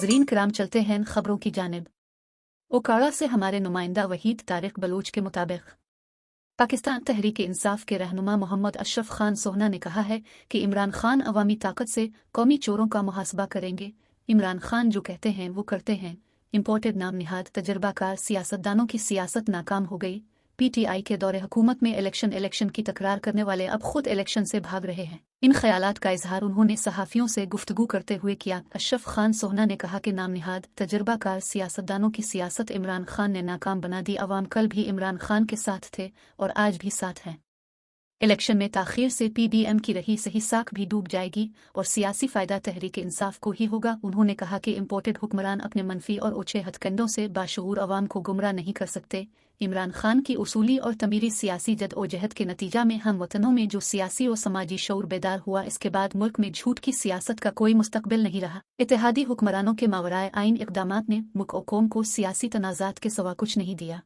नाजरीन किराम, चलते हैं खबरों की जानिब। ओकाड़ा से हमारे नुमाइंदा वहीद तारिक बलूच के मुताबिक पाकिस्तान तहरीक इंसाफ के रहनुमा मोहम्मद अशरफ खान सोहना ने कहा है कि इमरान खान अवामी ताकत से कौमी चोरों का मुहासबा करेंगे। इमरान खान जो कहते हैं वो करते हैं। इम्पोर्टेड नाम निहाद तजर्बाकार सियासतदानों की सियासत नाकाम हो गई। पीटीआई के दौरे हुकूमत में इलेक्शन की तकरार करने वाले अब खुद इलेक्शन से भाग रहे हैं। इन ख्यालात का इजहार उन्होंने सहाफ़ियों से गुफ्तगू करते हुए किया। अशरफ खान सोहना ने कहा कि नाम निहाद तजर्बाकार सियासतदानों की सियासत इमरान खान ने नाकाम बना दी। अवाम कल भी इमरान खान के साथ थे और आज भी साथ हैं। इलेक्शन में ताख़ीर से पीडीएम की रही सही साख भी डूब जाएगी और सियासी फ़ायदा तहरीक इंसाफ को ही होगा। उन्होंने कहा कि इम्पोर्टेड हुक्मरान अपने मनफी और ओछे हथकंडों से बाशऊर अवाम को गुमराह नहीं कर सकते। इमरान खान की उसूली और तमीरी सियासी जद्दोजहद के नतीजा में हम वतनों में जो सियासी और समाजी शऊर बेदार हुआ, इसके बाद मुल्क में झूठ की सियासत का कोई मुस्तकबिल नहीं रहा। इत्तेहादी हुक्मरानों के मावराए आइन इक़दामात ने मुल्क और कौम को सियासी तनाज़ात के सिवा कुछ नहीं दिया।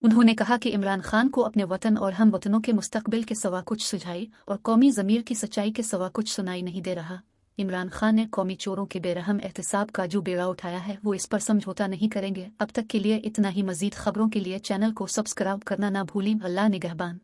उन्होंने कहा कि इमरान खान को अपने वतन और हम वतनों के मुस्तकबिल के सिवा कुछ सुझाई और कौमी ज़मीर की सच्चाई के सिवा कुछ सुनाई नहीं दे रहा। इमरान खान ने कौमी चोरों के बेरहम एहतसाब का जो बेड़ा उठाया है वो इस पर समझौता नहीं करेंगे। अब तक के लिए इतना ही। मज़ीद खबरों के लिए चैनल को सब्सक्राइब करना ना भूलें। अल्लाह निगहबान।